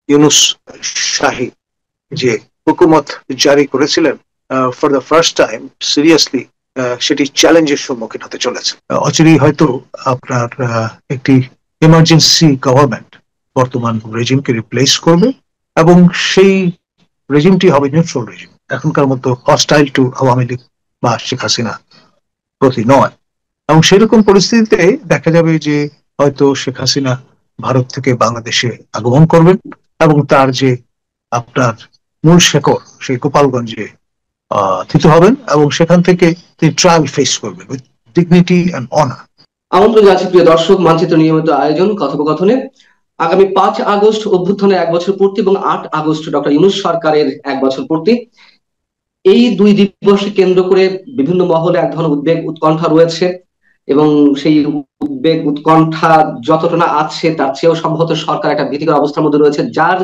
ইউনুস শাহী যে হুকুমত জারি করেছিলেন, for the first time seriously সেটি চ্যালেঞ্জের সম্মুখীন হতে চলেছে। অচিরেই হয়তো আপনার একটি ইমার্জেন্সি গভর্নমেন্ট বর্তমান রেজিমকে রিপ্লেস করবে, এবং সেই রেজিমটি হবে নিউট্রাল রেজিম, এখনকার মতো হস্টাইল টু আওয়ামী লীগ বা শেখ হাসিনা প্রতি নয়। এবং সেরকম পরিস্থিতিতে দেখা যাবে যে হয়তো শেখ হাসিনা ভারত থেকে বাংলাদেশে আগমন করবেন, এবং তার যে আপনার মূল শেকড় সেই গোপালগঞ্জে থিত হবেন, এবং সেখান থেকে তিনি ট্রায়াল ফেস করবেন উইথ ডিগনিটি অ্যান্ড অনার। আমন্ত্রণ জানাচ্ছি প্রিয় দর্শক, মানচিত্র নিয়মিত আয়োজন কথোপকথনে আগামী ৫ আগস্ট অভ্যুত্থানের ১ বছর পূর্তি এবং ৮ আগস্ট ডক্টর ইউনূস সরকারের ১ বছর পূর্তি। এই দুই দিবসকে কেন্দ্র করে বিভিন্ন মহলে এক ধরনের উদ্বেগ উৎকণ্ঠা রয়েছে, এবং সেই উদ্বেগ উৎকণ্ঠা যতটা না আছে তার চেয়েও সম্ভবত সরকার একটা ভীতিকর অবস্থার মধ্যে রয়েছে, যার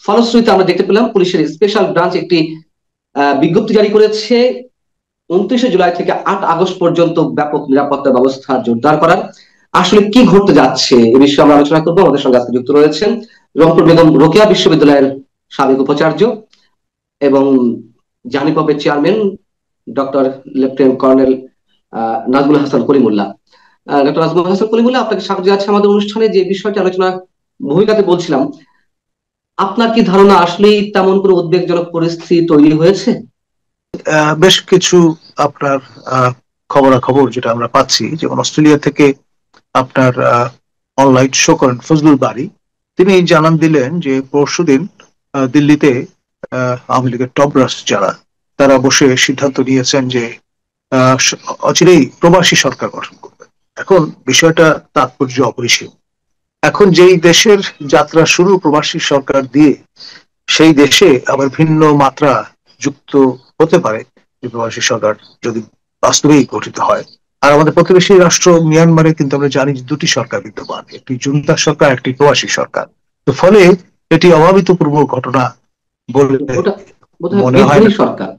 ফলশ্রুতিতে আমরা দেখতে পেলাম পুলিশের স্পেশাল ব্রাঞ্চ একটি বিজ্ঞপ্তি জারি করেছে ২৯ জুলাই থেকে ৮ আগস্ট পর্যন্ত ব্যাপক নিরাপত্তা ব্যবস্থা জোরদার করার। আসলে কি ঘটতে যাচ্ছে এ বিষয়ে আমরা আলোচনা করবো। আমাদের সঙ্গে আজকে যুক্ত রয়েছেন রংপুর বেগম রোকেয়া বিশ্ববিদ্যালয়ের সাবেক উপাচার্য এবং জানিপবের chairman doctor lieutenant colonel Nazmul Hasan Kalimullah. Doctor Nazmul Hasan Kalimullah, আপনাকে স্বাগত জানাচ্ছি আমাদের অনুষ্ঠানে। যে বিষয়টি আলোচনা ভূমিকাতে বলছিলাম, আপনার কি ধারণা আসলেই তেমন কোনো উদ্বেগজনক পরিস্থিতি তৈরি হয়েছে? বেশ কিছু আপনার খবরাখবর যেটা আমরা পাচ্ছি, যেমন অস্ট্রেলিয়া থেকে আপনার অনলাইন শো করেন ফজলুল বারী, তিনি জানান দিলেন যে পরশুদিন দিল্লিতে আওয়ামী লীগের টপ ব্রাস যারা, তারা বসে সিদ্ধান্ত নিয়েছেন যে অচিরেই প্রবাসী সরকার গঠন করবে। এখন বিষয়টা তাৎপর্য অপরিসীম। এখন যেই দেশের যাত্রা শুরু প্রবাসী সরকার দিয়ে, সেই দেশে আবার ভিন্ন মাত্রা যুক্ত হতে পারে যে প্রবাসী সরকার যদি বাস্তবেই গঠিত হয়। আর আমাদের প্রতিবেশী রাষ্ট্র মিয়ানমারে কিন্তু আমরা জানি যে দুটি সরকার বিদ্যমান, একটি জুন্তা সরকার, একটি প্রবাসী সরকার। তো ফলে এটি অভাবিতপূর্ব ঘটনা বলে মনে হয় না। সরকার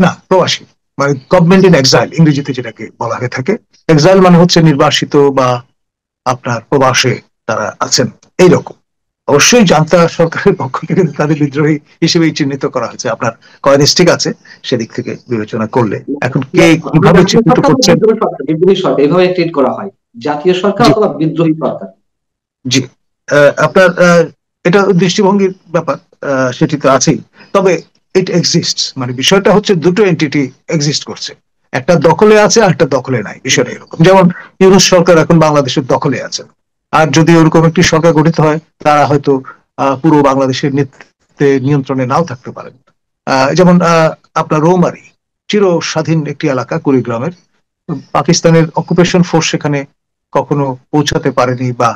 না, প্রবাসী মানে গভর্নমেন্ট ইন এক্সাইল ইংরেজিতে যেটাকে বলা হয়ে থাকে। এক্সাইল মানে হচ্ছে নির্বাসিত বা আপনার প্রবাসে তারা আছেন এইরকম। অবশ্যই জান্তা সরকারের পক্ষ থেকে তাদের বিদ্রোহী হিসেবেই চিহ্নিত করা হয়েছে, আপনার কয়েনিস ঠিক আছে সেদিক থেকে বিবেচনা করলে। এখন কে কিভাবে চিহ্নিত করছেন, বিদ্রোহী সরকার এভাবে ট্রিট করা হয়, জাতীয় সরকার অথবা বিদ্রোহী সরকার। জি, আপনার এটা দৃষ্টিভঙ্গির ব্যাপার, সেটি তো আছেই। তবে ইট এক্সিস্ট, মানে বিষয়টা হচ্ছে দুটো এন্টিটি এক্সিস্ট করছে, একটা দখলে আছে আর একটা দখলে নাই। বিষয়টা এরকম, যেমন ইউনূস সরকার এখন বাংলাদেশের দখলে আছে, আর যদি ওরকম একটি সরকার গঠিত হয় তারা হয়তো পুরো বাংলাদেশের নেতৃত্বে নিয়ন্ত্রণে নাও থাকতে পারেন। যেমন আপনার রৌমারী চির স্বাধীন একটি এলাকা কুড়িগ্রামের, পাকিস্তানের অকুপেশন ফোর্স সেখানে কখনো পৌঁছাতে পারেনি বা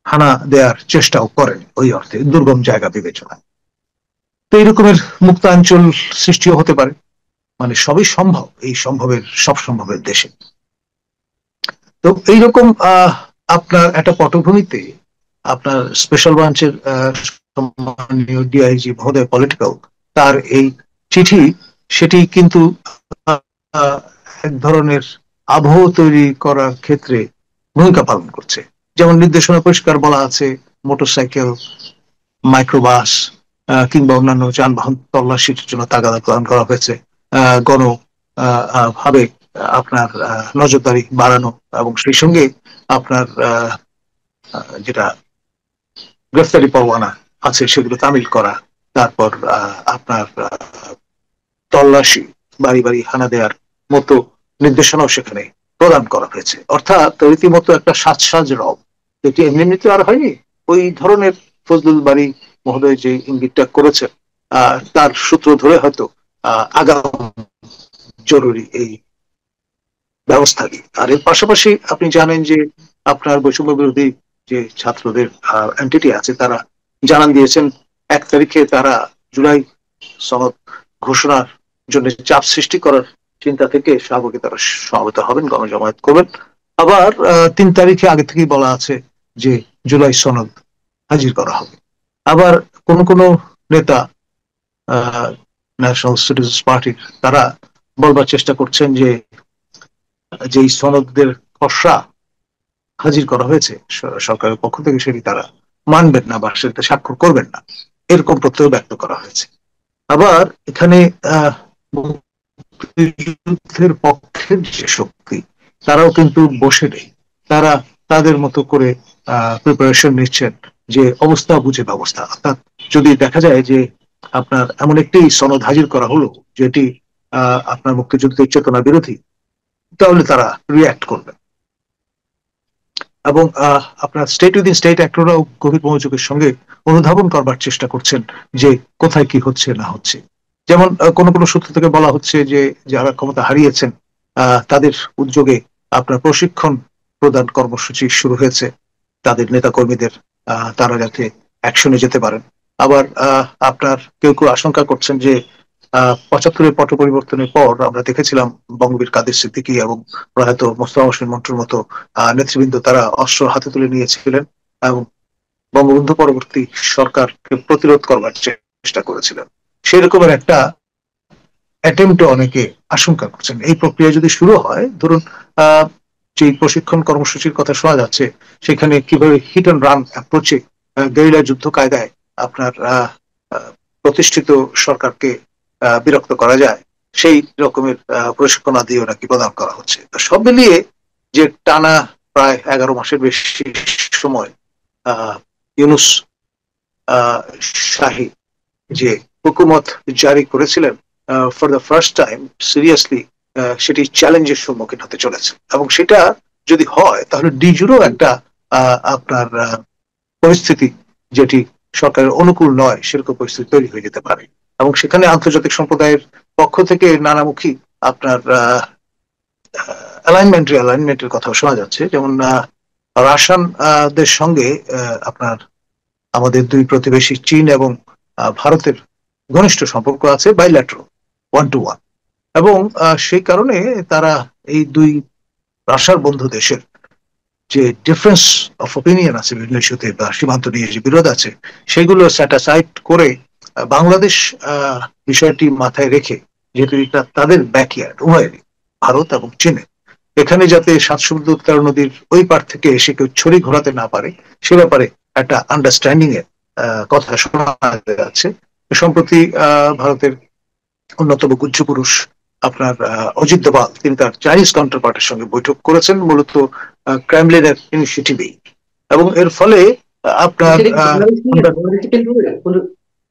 হানা দেওয়ার চেষ্টাও করেন, ওই অর্থে দুর্গম জায়গা বিবেচনায়। তো এইরকমের মুক্তাঞ্চল সৃষ্টিও হতে পারে, মানে সবই সম্ভব এই সম্ভবের সব সম্ভবের দেশে। তো এইরকম আপনার একটা পটভূমিতে আপনার স্পেশাল ব্রাঞ্চের সম্মানীয় ডিআইজি মহোদয় পলিটিক্যাল, তার এই চিঠি সেটি কিন্তু এক ধরনের আবহ তৈরি করার ক্ষেত্রে ভূমিকা পালন করছে। যেমন নির্দেশনা পরিষ্কার বলা আছে, মোটরসাইকেল, মাইক্রোবাস কিংবা অন্যান্য যানবাহন তল্লাশির জন্য তাগাদা প্রদান করা হয়েছে, গণ ভাবে আপনার নজরদারি বাড়ানো, এবং সেই সঙ্গে আপনার যেটা গ্রেফতারি পরোয়ানা আছে সেগুলো তামিল করা, তারপর আপনার তল্লাশি, বাড়ি বাড়ি হানা দেওয়ার মতো নির্দেশনাও সেখানে প্রদান করা হয়েছে। অর্থাৎ রীতিমতো একটা সাজসাজ রব, এটি এমনিতে আর হয়নি। ওই ধরনের ফজলুল বারী মহোদয় যে ইঙ্গিতটা করেছেন, তার সূত্র ধরে হয়তো আগাম জরুরি এই ব্যবস্থা দিই। আর এর পাশাপাশি আপনি জানেন যে আপনার বৈষম্য বিরোধী যে ছাত্রদের এন্টিটি আছে, তারা জানান দিয়েছেন 1 তারিখে তারা জুলাই সনদ ঘোষণার জন্য চাপ সৃষ্টি করার চিন্তা থেকে শাহবাগে তারা সমবেত হবেন, গণজমায়েত করবেন। আবার 3 তারিখে আগে থেকেই বলা আছে যে জুলাই সনদ হাজির করা হবে। আবার কোন কোন নেতা ন্যাশনাল সিটিজেন্স পার্টির, তারা বলবার চেষ্টা করছেন যে যেই সনদের খসড়া হাজির করা হয়েছে সরকারের পক্ষ থেকে, সেটি তারা মানবেন না বা সেটা স্বাক্ষর করবেন না, এরকম প্রত্যয় ব্যক্ত করা হয়েছে। আবার এখানে মুক্তিযুদ্ধের পক্ষের যে শক্তি, তারাও কিন্তু বসে নেই, তারা তাদের মতো করে প্রিপারেশন নিচ্ছেন যে অবস্থা বুঝে ব্যবস্থা। অর্থাৎ যদি দেখা যায় যে আপনার এমন একটি সনদ হাজির করা হলো যেটি আপনার মুক্তিযুদ্ধের চেতনা বিরোধী, তাহলে তারা রিয়াক্ট করবে। এবং আপনার স্টেট উইদিন স্টেট অ্যাক্টররাও গভীর মনোযোগের সঙ্গে অনুধাবন করবার চেষ্টা করছেন যে কোথায় কি হচ্ছে না হচ্ছে। যেমন কোনো কোনো সূত্র থেকে বলা হচ্ছে যে যারা ক্ষমতা হারিয়েছেন তাদের উদ্যোগে আপনার প্রশিক্ষণ প্রদান কর্মসূচি শুরু হয়েছে তাদের নেতা কর্মীদের, তারা যাতে অ্যাকশনে যেতে পারেন। আবার আপনার কেউ কেউ আশঙ্কা করছেন যে 75-এর পট পরিবর্তনের পর আমরা দেখেছিলাম বঙ্গবীর কাদের সিদ্দিকী এবং প্রয়াত মোস্তফা হোসেন মন্টুর মতো নেতৃবৃন্দ তারা অস্ত্র হাতে তুলে নিয়েছিলেন এবং বঙ্গবন্ধু পরবর্তী সরকারকে প্রতিরোধ করবার চেষ্টা করেছিলেন। সেরকমের একটা অ্যাটেম্পটে অনেকে আশঙ্কা করছেন। এই প্রক্রিয়া যদি শুরু হয়, ধরুন যে প্রশিক্ষণ কর্মসূচির কথা শোনা যাচ্ছে, সেখানে কিভাবে হিট অ্যান্ড রান অ্যাপ্রোচে গেরিলা যুদ্ধ কায়দায় আপনার প্রতিষ্ঠিত সরকারকে বিরক্ত করা যায়, সেই রকমের প্রশিক্ষণ আদিও নাকি প্রদান করা হচ্ছে। সব মিলিয়ে যে টানা প্রায় 11 মাসের বেশি সময় ইউনূস শাহী যে হুকুমত জারি করেছিলেন, for the first time seriously সেটি চ্যালেঞ্জের সম্মুখীন হতে চলেছে। এবং সেটা যদি হয় তাহলে ডিজুরও একটা আপনার পরিস্থিতি যেটি সরকারের অনুকূল নয় সেরকম পরিস্থিতি তৈরি হয়ে যেতে পারে। এবং সেখানে আন্তর্জাতিক সম্প্রদায়ের পক্ষ থেকে নানামুখী আপনার অ্যালাইনমেন্টের কথা শোনা যাচ্ছে। যেমন রাশিয়ান দের সঙ্গে আপনার আমাদের দুই প্রতিবেশী চীন এবং ভারতের ঘনিষ্ঠ সম্পর্ক আছে, বাইল্যাটারাল, 1-to-1। এবং সেই কারণে তারা এই দুই রাশিয়ার বন্ধু দেশের যে ডিফারেন্স অফ ওপিনিয়ন আছে বিভিন্ন ইস্যুতে বা সীমান্ত নিয়ে যে বিরোধ আছে, সেগুলো স্যাটাসাইড করে বাংলাদেশ বিষয়টি মাথায় রেখে, যেহেতু এটা তাদের ব্যাকইয়ার্ড উভয়েরই, ভারত এবং চীনের, এখানে যাতে 7 সমুদ্র 13 নদীর ওই পার থেকে এসে কেউ ছড়ি ঘোরাতে না পারে সে ব্যাপারে একটা আন্ডারস্ট্যান্ডিং এর কথা শোনা যাচ্ছে। সম্প্রতি ভারতের অন্যতম গুহ্য পুরুষ আপনার অজিত দোভাল, তিনি তার চাইনিজ কাউন্টার পার্টের সঙ্গে বৈঠক করেছেন মূলত ক্রেমলিনের ইনিশিয়েটিভে। এবং এর ফলে আপনার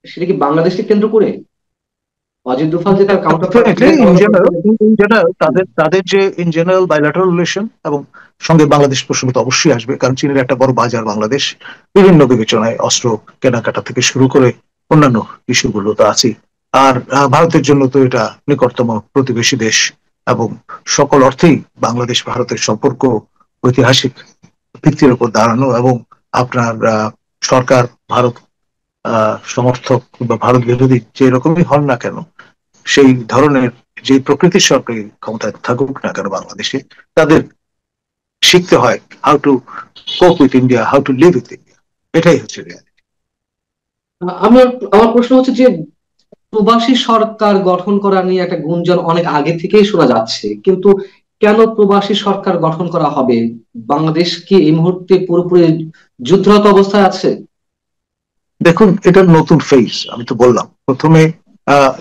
সেটা কি বাংলাদেশকে কেন্দ্র করে অজিত দোভাল যে তার কাউন্টার তাদের যে ইন জেনারেল বাইল্যাটারাল রিলেশন, এবং সঙ্গে বাংলাদেশ প্রসঙ্গ তো অবশ্যই আসবে, কারণ চীনের একটা বড় বাজার বাংলাদেশ, বিভিন্ন বিবেচনায় অস্ত্র কেনাকাটা থেকে শুরু করে অন্যান্য ইস্যুগুলো তো আছে। আর ভারতের জন্য তো এটা নিকটতম প্রতিবেশী দেশ, এবং সকল অর্থেই বাংলাদেশ ভারতের সম্পর্ক ঐতিহাসিক ভিত্তির উপর দাঁড়ানো। এবং আপনার সরকার ভারত সমর্থক বা ভারত বিরোধী যে রকমই হন না কেন, সেই ধরনের যে প্রকৃতির সরকারি ক্ষমতায় থাকুক না কেন বাংলাদেশে, তাদের শিখতে হয় হাউ টু কোপ with India, how to live with India. এটাই হচ্ছে রিয়ালিটি। আমার প্রশ্ন হচ্ছে যে প্রবাসী সরকার গঠন করা নিয়ে একটা গুঞ্জন অনেক আগে থেকেই শোনা যাচ্ছে, কিন্তু কেন প্রবাসী সরকার গঠন করা হবে? বাংলাদেশ কি এই মুহূর্তে পুরোপুরি যুদ্ধরত অবস্থায় আছে? দেখুন, এটা নতুন ফেজ। আমি তো বললাম প্রথমে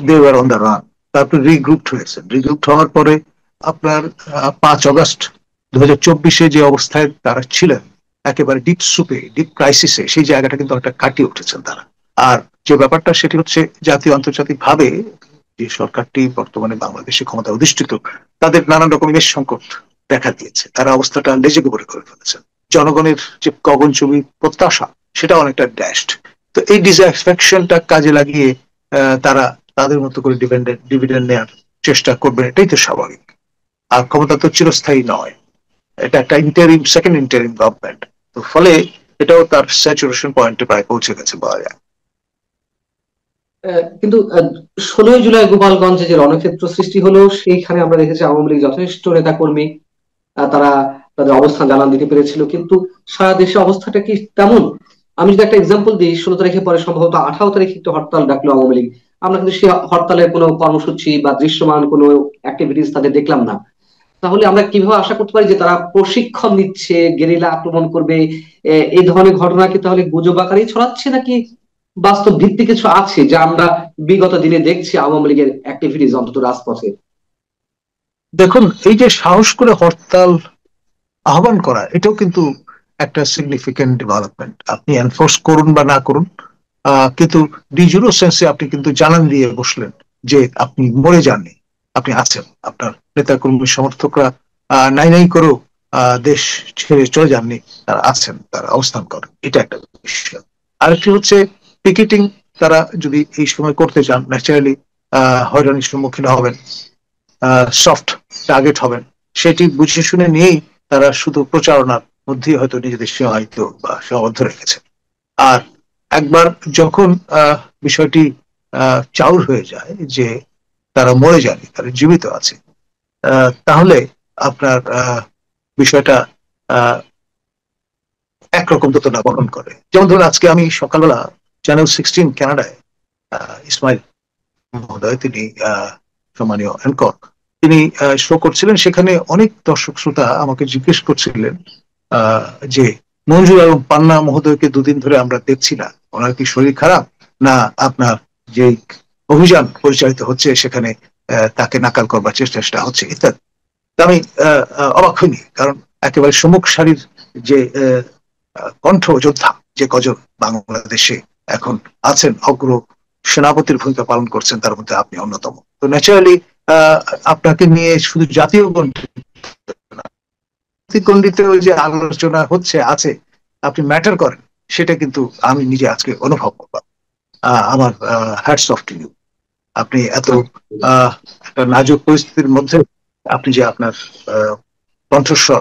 they were on the run, তারপরে রিগ্রুপড হয়েছে। রিগ্রুপড হওয়ার পরে আপনার 5 আগস্ট 2024 যে অবস্থায় তারা ছিলেন, একেবারে ডিপ সুপে, ডিপ ক্রাইসিসে, সেই জায়গাটা কিন্তু একটা কাটিয়ে উঠেছেন তারা। আর যে ব্যাপারটা সেটি হচ্ছে জাতীয় আন্তর্জাতিক ভাবে যে সরকারটি বর্তমানে বাংলাদেশে ক্ষমতা অধিষ্ঠিত, তাদের নানান রকম ইমেজ সংকট দেখা দিয়েছে। তারা অবস্থাটা লেজেগোবরে করে ফেলেছেন। জনগণের যে গগনচুম্বী প্রত্যাশা, সেটা অনেকটা ড্যাশড। তো এই ডিসঅ্যাটিসফ্যাকশনটা কাজে লাগিয়ে তারা তাদের মতো করে ডিভিডেন্ড নেওয়ার চেষ্টা করবে, এটাই তো স্বাভাবিক। আর ক্ষমতা তো চিরস্থায়ী নয়, এটা একটা ইন্টারিম, সেকেন্ড ইন্টারিম গভর্নমেন্ট। তো ফলে এটাও তার স্যাচুরেশন পয়েন্টে প্রায় পৌঁছে গেছে বলা যায়। কিন্তু 16ই জুলাই গোপালগঞ্জে যে রণক্ষেত্র সৃষ্টি হলো, সেইখানে আমরা দেখেছি আওয়ামী লীগ যথেষ্ট নেতা কর্মী তারা তাদের অবস্থান জানান দিতে পেরেছিল, কিন্তু সারা দেশে অবস্থাটা কি তেমন? আমি যদি একটা এক্সাম্পল দিই, 16 তারিখে পরে সম্ভবত 18 তারিখে একটু হরতাল ডাকলো আওয়ামী লীগ। আমরা কিন্তু সেই হরতালের কোনো কর্মসূচি বা দৃশ্যমান কোনো অ্যাক্টিভিটিস তাদের দেখলাম না। তাহলে আমরা কিভাবে আশা করতে পারি যে তারা প্রশিক্ষণ নিচ্ছে, গেরিলা আক্রমণ করবে? এই ধরনের ঘটনা কি তাহলে গুজব আকারেই ছড়াচ্ছে, নাকি বাস্তব ভিত্তি কিছু আছে যা আমরা বিগত দিনে দেখছি আওয়ামী লীগের অ্যাক্টিভিটিস অন্তত রাজপথে? দেখুন, এই যে সাহস করে হরতাল আহ্বান করা, এটাও কিন্তু একটা সিগনিফিকেন্ট ডেভেলপমেন্ট। আপনি এনফোর্স করুন বা না করুন, কিন্তু ডিজুরো সেন্সে আপনি কিন্তু জানান দিয়ে বসলেন যে আপনি মরে যাননি, আপনি আছেন। আপনার নেতা কর্মী সমর্থকরা নাই নাই করেও দেশ ছেড়ে চলে যাননি, তারা আছেন, তারা অবস্থান করেন। এটা একটা বিষয়। আরেকটি হচ্ছে পিকেটিং। তারা যদি এই সময় করতে চান, ন্যাচারালি হয়রানির সম্মুখীন হবেন, সফট টার্গেট হবেন। সেটি বুঝে শুনে নিয়েই তারা শুধু প্রচারণার মধ্যেই হয়তো নিজেদের সীমায়িত বা সীমাবদ্ধ রেখেছে। আর একবার যখন বিষয়টি চাউর হয়ে যায় যে তারা মরে যায়নি, তারা জীবিত আছে, তাহলে আপনার বিষয়টা আহ, একরকম দোতনা বহন করে। যেমন ধরুন, আজকে আমি সকালবেলা চ্যানেল 16 কানাডায়, ইসমাইল মহোদয়, তিনি সম্মানীয় অ্যাঙ্কর, তিনি শো করছিলেন। সেখানে অনেক দর্শক শ্রোতা আমাকে জিজ্ঞেস করছিলেন যে মঞ্জুর এবং পান্না মহোদয়কে দুদিন ধরে আমরা দেখছি না, ওনার কি শরীর খারাপ, না আপনার যে অভিযান পরিচালিত হচ্ছে সেখানে তাকে নাকাল করবার চেষ্টা হচ্ছে ইত্যাদি। আমি অবাক হইনি, কারণ একেবারে সম্মুখ সারির যে কণ্ঠ যোদ্ধা যে কজন বাংলাদেশে এখন আছেন, অগ্র সেনাপতির ভূমিকা পালন করছেন, তার মধ্যে আপনি অন্যতম। তো ন্যাচারালি আপনাকে নিয়ে শুধু জাতীয় গণ্ডিতেও যে আলোচনা হচ্ছে আছে, আপনি ম্যাটার করেন, সেটা কিন্তু আমি নিজে আজকে অনুভব করলাম। আমার হ্যাটস অফ টু ইউ। আপনি এত একটা নাজুক পরিস্থিতির মধ্যে আপনি যে আপনার কণ্ঠস্বর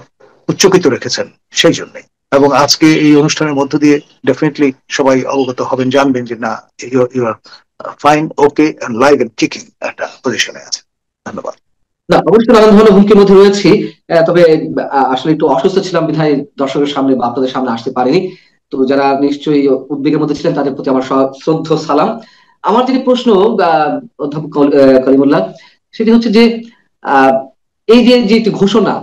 উচ্চকিত রেখেছেন, সেই জন্যই। এবং আজকে এই অনুষ্ঠানের মধ্য দিয়ে ডেফিনেটলি সবাই অবগত হবেন, জানবেন যে না, you are fine, okay, live and kicking একটা পজিশনে আছে। ধন্যবাদ। না, অবশ্যই নানান ধরনের হুমকির মধ্যে রয়েছি। তবে আসলে একটু অসুস্থ ছিলাম বিধায় দর্শকের সামনে বা আপনাদের সামনে আসতে পারিনি। তো যারা নিশ্চয়ই উদ্বেগের মধ্যে ছিলেন তাদের প্রতি আমার শ্রদ্ধ সালাম। আমার যেটি প্রশ্ন অধ্যাপক কলিমুল্লাহ, সেটি হচ্ছে যে আহ, এই যে যে একটি ঘোষণা,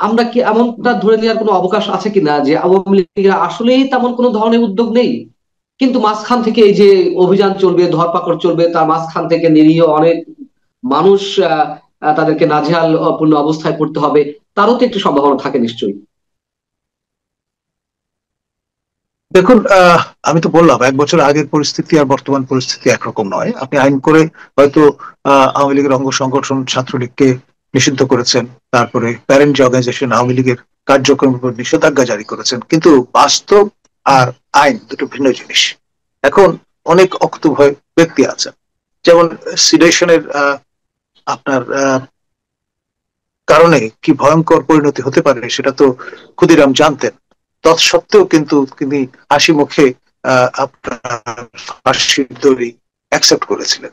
আমরা কি এমনটা ধরে নেওয়ার কোনো অবকাশ আছে কিনা যে আওয়ামী লীগের আসলেই তেমন কোনো ধরনের উদ্যোগ নেই, কিন্তু মাঝখান থেকে এই যে অভিযান চলবে, ধরপাকড় চলবে, তার মাঝখান থেকে নিরীহ অনেক মানুষ তাদেরকে নাজেহাল পূর্ণ অবস্থায় পড়তে হবে, তারও তো একটি সম্ভাবনা থাকে নিশ্চয়ই? দেখুন, আমি তো বললাম 1 বছর আগের পরিস্থিতি আর বর্তমান পরিস্থিতি একরকম নয়। আপনি আইন করে হয়তো আওয়ামী লীগের অঙ্গ সংগঠন ছাত্রলীগকে নিষিদ্ধ করেছেন, তারপরে প্যারেন্ট যে অর্গানাইজেশন আওয়ামী লীগের কার্যক্রমের উপর নিষেধাজ্ঞা জারি করেছেন, কিন্তু বাস্তব আর আইন দুটো ভিন্ন জিনিস। এখন অনেক অকুতোভয় ব্যক্তি আছেন, যেমন সিডেশনের আপনার কারণে কি ভয়ঙ্কর পরিণতি হতে পারে সেটা তো ক্ষুদিরাম জানতেন। তৎসত্ত্বেও কিন্তু তিনি হাসি মুখে আপনার ফাঁসির দড়ি অ্যাকসেপ্ট করেছিলেন।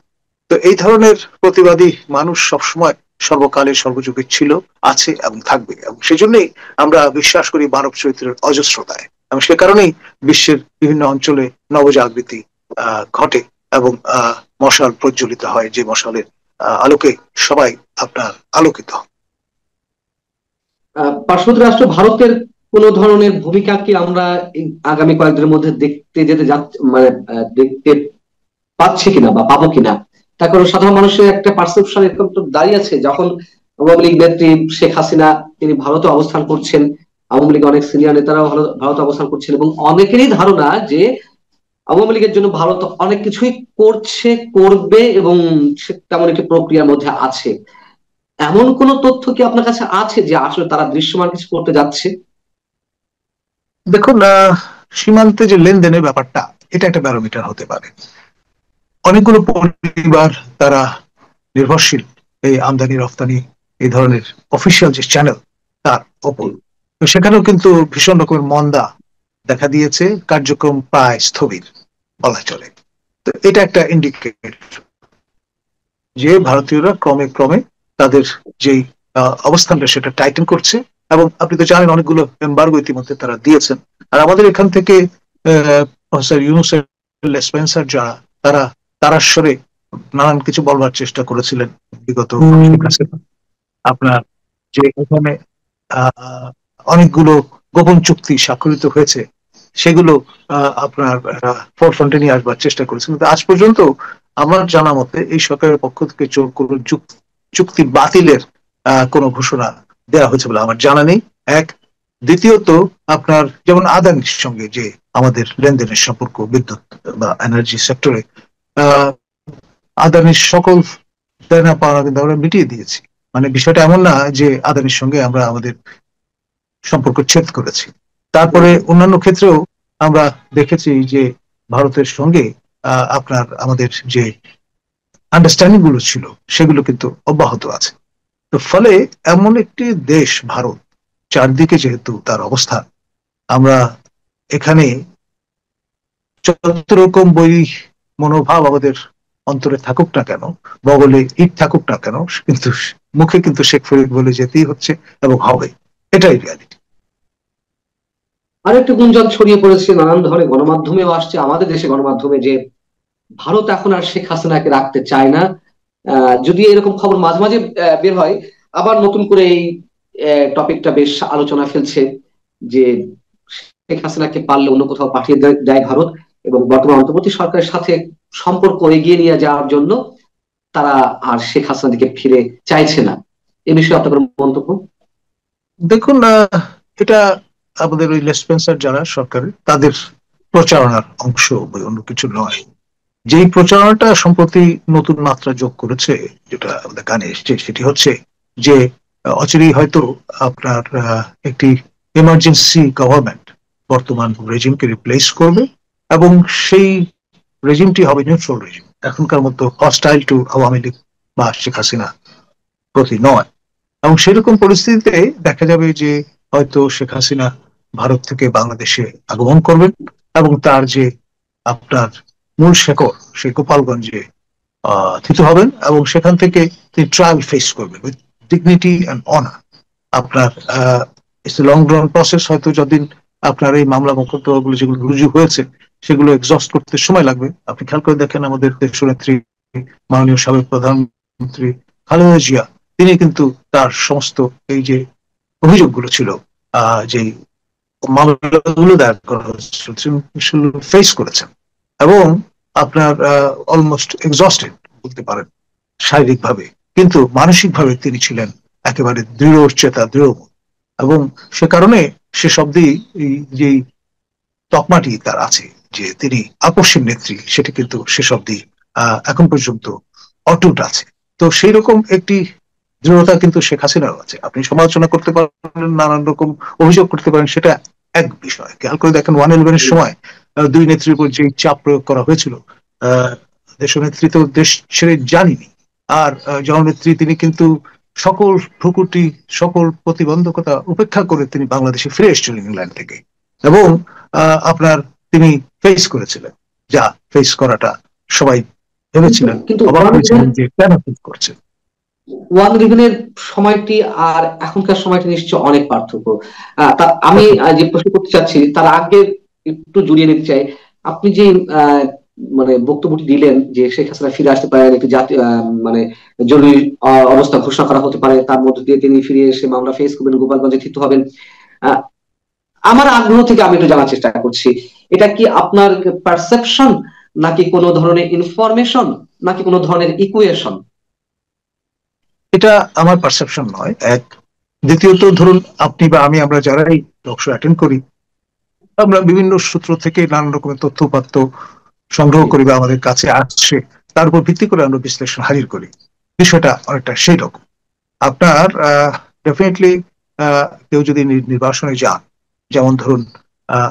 তো এই ধরনের প্রতিবাদী মানুষ সবসময় সর্বকালে সর্বযুগে ছিল, আছে এবং থাকবে। এবং সেই জন্যই আমরা বিশ্বাস করি মানব চরিত্রের অজস্রতায়, এবং সে কারণেই বিশ্বের বিভিন্ন অঞ্চলে নবজাগৃতি ঘটে এবং মশাল প্রজ্বলিত হয়, যে মশালের আলোকে সবাই আপনার আলোকিত। পার্শ্ববর্তী রাষ্ট্র ভারতের কোন ধরনের ভূমিকা কি আমরা এই আগামী কয়েকদিনের মধ্যে দেখতে যেতে যাচ্ছি, মানে দেখতে পাচ্ছি কিনা বা পাবো কিনা? তার কারণ সাধারণ মানুষের একটা পারসেপশন এরকম তো দাঁড়িয়ে আছে, যখন আওয়ামী লীগ নেত্রী শেখ হাসিনা তিনি ভারতে অবস্থান করছেন, আওয়ামী লীগের অনেক সিনিয়র নেতারাও ভারতে অবস্থান করছেন, এবং অনেকেরই ধারণা যে আওয়ামী লীগের জন্য ভারত অনেক কিছুই করছে, করবে, এবং সে তেমন একটি প্রক্রিয়ার মধ্যে আছে। এমন কোন তথ্য কি আপনার কাছে আছে যে আসলে তারা দৃশ্যমান কিছু করতে যাচ্ছে? দেখুন, সীমান্তে যে লেনদেনের ব্যাপারটা, এটা একটা ব্যারোমিটার হতে পারে। অনেকগুলো পরিবার তারা নির্ভরশীল এই আমদানি রপ্তানি, এই ধরনের অফিসিয়াল যে চ্যানেল, তার ওপর। তো সেখানেও কিন্তু ভীষণ রকমের মন্দা দেখা দিয়েছে, কার্যক্রম প্রায় স্থবির বলা চলে। তো এটা একটা ইন্ডিকেটর যে ভারতীয়রা ক্রমে ক্রমে তাদের যেই অবস্থানটা সেটা টাইটেন করছে। এবং আপনি তো জানেন অনেকগুলো এমবার্গো ইতিমধ্যে তারা দিয়েছেন। আর আমাদের এখান থেকে প্রফেসর ইউনুসের স্পেন্সার যারা, তারা তারাস্বরে নানান কিছু বলবার চেষ্টা করেছিলেন বিগত আপনার যে এখানে আহ, অনেকগুলো গোপন চুক্তি স্বাক্ষরিত হয়েছে, সেগুলো আপনার ফরফ্রন্টে নিয়ে আসবার চেষ্টা করেছে, কিন্তু আজ পর্যন্ত আমার জানা মতে এই সরকারের পক্ষ থেকে কোনো চুক্তি বাতিলের কোনো ঘোষণা দেওয়া হয়েছে বলে আমার জানা নেই। এক, দ্বিতীয়ত আপনার যেমন আদানির সঙ্গে যে আমাদের লেনদেনের সম্পর্ক বিদ্যুৎ বা এনার্জি সেক্টরে, আহ আদানির সকল দেনা পাওনা কিন্তু আমরা মিটিয়ে দিয়েছি। মানে বিষয়টা এমন না যে আদানির সঙ্গে আমরা আমাদের সম্পর্ক ছেদ করেছি। তারপরে অন্যান্য ক্ষেত্রেও আমরা দেখেছি যে ভারতের সঙ্গে আপনার আমাদের যে আন্ডারস্ট্যান্ডিং গুলো ছিল সেগুলো কিন্তু অব্যাহত আছে। তো ফলে এমন একটি দেশ ভারত, চারদিকে যেহেতু তার অবস্থা, আমরা এখানে যত রকম বই মনোভাব আমাদের অন্তরে থাকুক না কেন, বগলে ইট থাকুক না কেন, কিন্তু মুখে কিন্তু শেখ ফরিদ বলে যেতেই হচ্ছে এবং হবে, এটাই রিয়ালিটি। আরেকটি গুঞ্জন ছড়িয়ে পড়েছে, নানান ধরনের গণমাধ্যমেও আসছে, আমাদের দেশে গণমাধ্যমে, যে ভারত এখন আর শেখ হাসিনাকে রাখতে চায় না। যদি এরকম খবর মাঝে মাঝে বের হয়, আবার নতুন করে এই টপিকটা বেশ আলোচনা ফেলছে, যে শেখ হাসিনাকে পারলে অন্য কোথাও পাঠিয়ে দেয় ভারত, এবং বর্তমান অন্তর্বর্তী সরকারের সাথে সম্পর্ক এগিয়ে নিয়ে যাওয়ার জন্য তারা আর শেখ হাসিনার দিকে ফিরে চাইছে না। এ বিষয়ে আপনার কোনো মন্তব্য? দেখুন, এটা আমাদের ওই লেসপেন্সার যারা সরকারের, তাদের প্রচারণার অংশ, অন্য কিছু নয়। যেই প্রচারণাটা সম্প্রতি নতুন মাত্রা যোগ করেছে, যেটা আমাদের কানে এসছে, সেটি হচ্ছে যে অচিরেই হয়তো আপনার একটি এমার্জেন্সি গভর্নমেন্ট বর্তমান রেজিমকে রিপ্লেস করবে, এবং সেই রেজিমটি হবে নিউট্রাল রেজিম, এখনকার মতো হস্টাইল টু আওয়ামী লীগ বা শেখ হাসিনা প্রতি নয়। এবং সেরকম পরিস্থিতিতে দেখা যাবে যে হয়তো শেখ হাসিনা ভারত থেকে বাংলাদেশে আগমন করবেন, এবং তার যে আপনার মূল শেকড় সেই গোপালগঞ্জে থিত হবেন, এবং সেখান থেকে তিনি ট্রায়াল ফেস করবেন উইথ ডিগনিটি অ্যান্ড অনার। আপনার ইটস লং রান প্রসেস, হয়তো যতদিন আপনার এই মামলা মোকদ্দমাগুলো যেগুলো রুজু হয়েছে সেগুলো এক্সস্ট করতে সময় লাগবে। আপনি খেয়াল করে দেখেন আমাদের দেশনেত্রী মাননীয় সাবেক প্রধানমন্ত্রী খালেদা জিয়া, তিনি কিন্তু তার সমস্ত এই যে অভিযোগগুলো ছিল, যে মামলাগুলো দায়ের করা হয়েছিল, ফেস করেছেন, এবং আপনার অলমোস্ট এক্সস্টেড বলতে পারেন শারীরিকভাবে, কিন্তু মানসিকভাবে তিনি ছিলেন একেবারে দৃঢ় চেতা, দৃঢ়, এবং সে কারণে সে শব্দেই যে তকমাটি তার আছে যে তিনি আপসীন নেত্রী, সেটা কিন্তু শেষ অব্দি এখন পর্যন্ত অটুট আছে। তো সেই রকম একটি দৃঢ়তা কিন্তু শেখ হাসিনারও আছে। আপনি সমালোচনা করতে পারেন, নানান রকম অভিযোগ করতে পারেন, সেটা এক বিষয়। খেয়াল করে দেখেন 111-এর সময় দুই নেত্রীর উপর যে চাপ প্রয়োগ করা হয়েছিল, দেশনেত্রী তো দেশ ছেড়ে জানিনি, আর জননেত্রী তিনি কিন্তু সকল ভ্রুকুটি, সকল প্রতিবন্ধকতা উপেক্ষা করে তিনি বাংলাদেশে ফিরে এসেছিলেন ইংল্যান্ড থেকে, এবং আপনার তিনি ফেস করেছিলেন, যা ফেস করাটা সবাই কিন্তু ভেবেছিলেন, কিন্তু অবাক হয়েছিলেন যে কেন ফেস করছেন। ওয়ান রিভেনের সময়টি আর এখনকার সময়টি নিশ্চয় অনেক পার্থক্য। তা আমি যে প্রশ্ন করতে চাচ্ছি তার আগে একটু জড়িয়ে নিতে চাই। আপনি যে মানে বক্তব্যটি দিলেন যে শেখ হাসিনা ফিরে আসতে পারেন, একটি জাতীয় মানে জরুরি অবস্থা ঘোষণা করা হতে পারে, তার মধ্যে দিয়ে তিনি ফিরে এসে মামলা ফেস করবেন, গোপালগঞ্জে থিত হবেন। আহ, আমার আগ্রহ থেকে আমি একটু জানার চেষ্টা করছি, এটা কি আপনার পারসেপশন, নাকি কোনো ধরনের ইনফরমেশন, নাকি কোনো ধরনের ইকুয়েশন? এটা আমার পারসেপশন নয়, এক। দ্বিতীয়ত ধরুন আপনি বা আমি, আমরা যারাই টক শো অ্যাটেন্ড করি, আমরা বিভিন্ন সূত্র থেকে নানান রকমের তথ্য উপাত্ত সংগ্রহ করি বা আমাদের কাছে আসছে, তার উপর ভিত্তি করে আমরা বিশ্লেষণ হাজির করি। বিষয়টা অনেকটা সেই রকম। আপনার ডেফিনেটলি কেউ যদি নির্বাসনে যান, যেমন ধরুন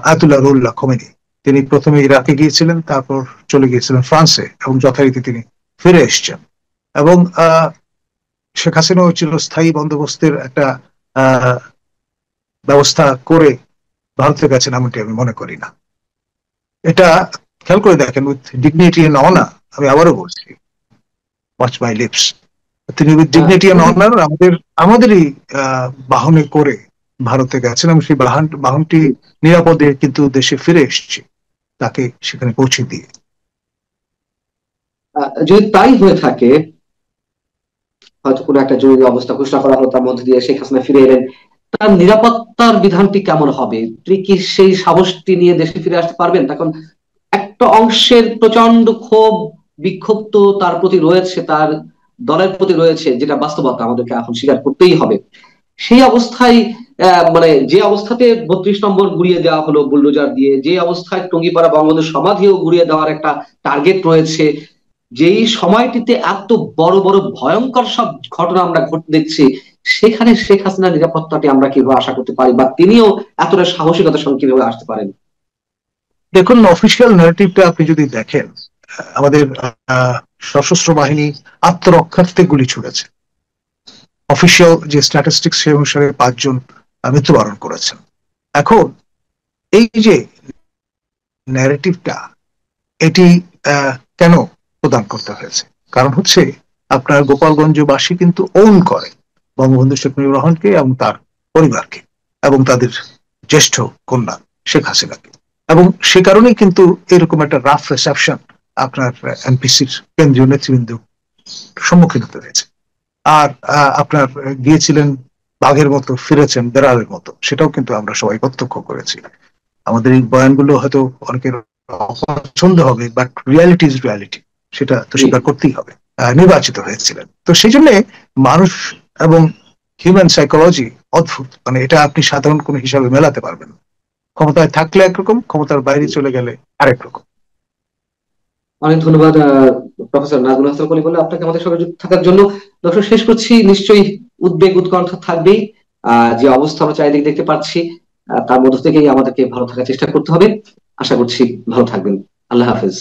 আয়াতুল্লাহ রুহুল্লাহ খোমেনি, তিনি প্রথমে ইরাকে গিয়েছিলেন, তারপর চলে গিয়েছিলেন ফ্রান্সে, এবং যথারীতি তিনি ফিরে এসছেন, এবং শেখ হাসিনাও ছিল স্থায়ী বন্দোবস্তের একটা আহ ব্যবস্থা করে ভারতে গেছেন, এমনটি আমি মনে করি না। এটা খেয়াল করে দেখেন, উইথ ডিগনিটি এন্ড অনার, আমি আবারও বলছি, ওয়াচ মাই লিপস, তিনি উইথ ডিগনিটি এন্ড অনার আমাদেরই বাহনে করে ভারতে গেছেন, এবং সেই বাহনটি নিরাপদে কিন্তু দেশে ফিরে এসছে তাকে সেখানে পৌঁছে দিয়ে। যদি তাই হয়ে থাকে, হয়তো কোনো একটা জরুরি অবস্থা ঘোষণা করা হলো, তার মধ্যে দিয়ে শেখ হাসিনা ফিরে এলেন, তার নিরাপত্তার বিধানটি কেমন হবে? তিনি কি সেই সাহসটি নিয়ে দেশে ফিরে আসতে পারবেন? তখন একটা অংশের প্রচন্ড ক্ষোভ, বিক্ষোভ তো তার প্রতি রয়েছে, তার দলের প্রতি রয়েছে, যেটা বাস্তবতা আমাদেরকে এখন স্বীকার করতেই হবে। সেই অবস্থায় মানে যে অবস্থাতে 32 নম্বর গুড়িয়ে দেওয়া হলো বুলডোজার দিয়ে, যে অবস্থায় টঙ্গিপাড়া বঙ্গবন্ধু সমাধিও গুড়িয়ে দেওয়ার একটা টার্গেট রয়েছে, যেই সময়টিতে এত বড় বড় ভয়ঙ্কর সব ঘটনা আমরা ঘটতে দেখছি, সেখানে শেখ হাসিনার নিরাপত্তাটি আমরা কিভাবে আশা করতে পারি, বা তিনিও এতটা সাহসিকতার সঙ্গে কিভাবে আসতে পারেন? দেখুন, অফিসিয়াল ন্যারেটিভটা আপনি যদি দেখেন, আমাদের সশস্ত্র বাহিনী আত্মরক্ষার্থে গুলি ছুড়েছে। অফিসিয়াল যে স্ট্যাটিস্টিক্স সে অনুসারে 5 জন মৃত্যুবরণ করেছেন। এখন এই যে ন্যারেটিভটা, এটি কেন প্রদান করতে হয়েছে? কারণ হচ্ছে আপনার গোপালগঞ্জবাসী কিন্তু ওন করে বঙ্গবন্ধু শেখ মুজিবুর রহমানকে এবং তার পরিবারকে এবং তাদের জ্যেষ্ঠ কন্যা শেখ হাসিনাকে, এবং সে কারণেই কিন্তু এরকম একটা রাফ রিসেপশন আপনার এনপিসির কেন্দ্রীয় নেতৃবৃন্দ সম্মুখীন হতে হয়েছে। আর আপনার গিয়েছিলেন বাঘের মতো, ফিরেছেন বেড়ালের মতো, সেটাও কিন্তু আমরা সবাই প্রত্যক্ষ করেছি। আমাদের এই বয়ানগুলো হয়তো অনেকের অপছন্দ হবে, বাট রিয়ালিটি ইজ রিয়ালিটি, সেটা তো স্বীকার করতেই হবে। নির্বাচিত হয়েছিলেন, তো সেই জন্য মানুষ এবং হিউম্যান সাইকোলজি অদ্ভুত, মানে এটা আপনি সাধারণ কোনো হিসাবে মেলাতে পারবেন না। ক্ষমতায় থাকলে একরকম, ক্ষমতার বাইরে চলে গেলে আরেক রকম। অনেক ধন্যবাদ প্রফেসর নাজমুল হাসান খনি বলে আপনাকে আমাদের সঙ্গে যুক্ত থাকার জন্য। দর্শক, শেষ করছি, নিশ্চয়ই উদ্বেগ উৎকণ্ঠা থাকবেই। যে অবস্থা আমরা চারিদিকে দেখতে পাচ্ছি, তার মধ্য থেকেই আমাদেরকে ভালো থাকার চেষ্টা করতে হবে। আশা করছি ভালো থাকবেন। আল্লাহ হাফেজ।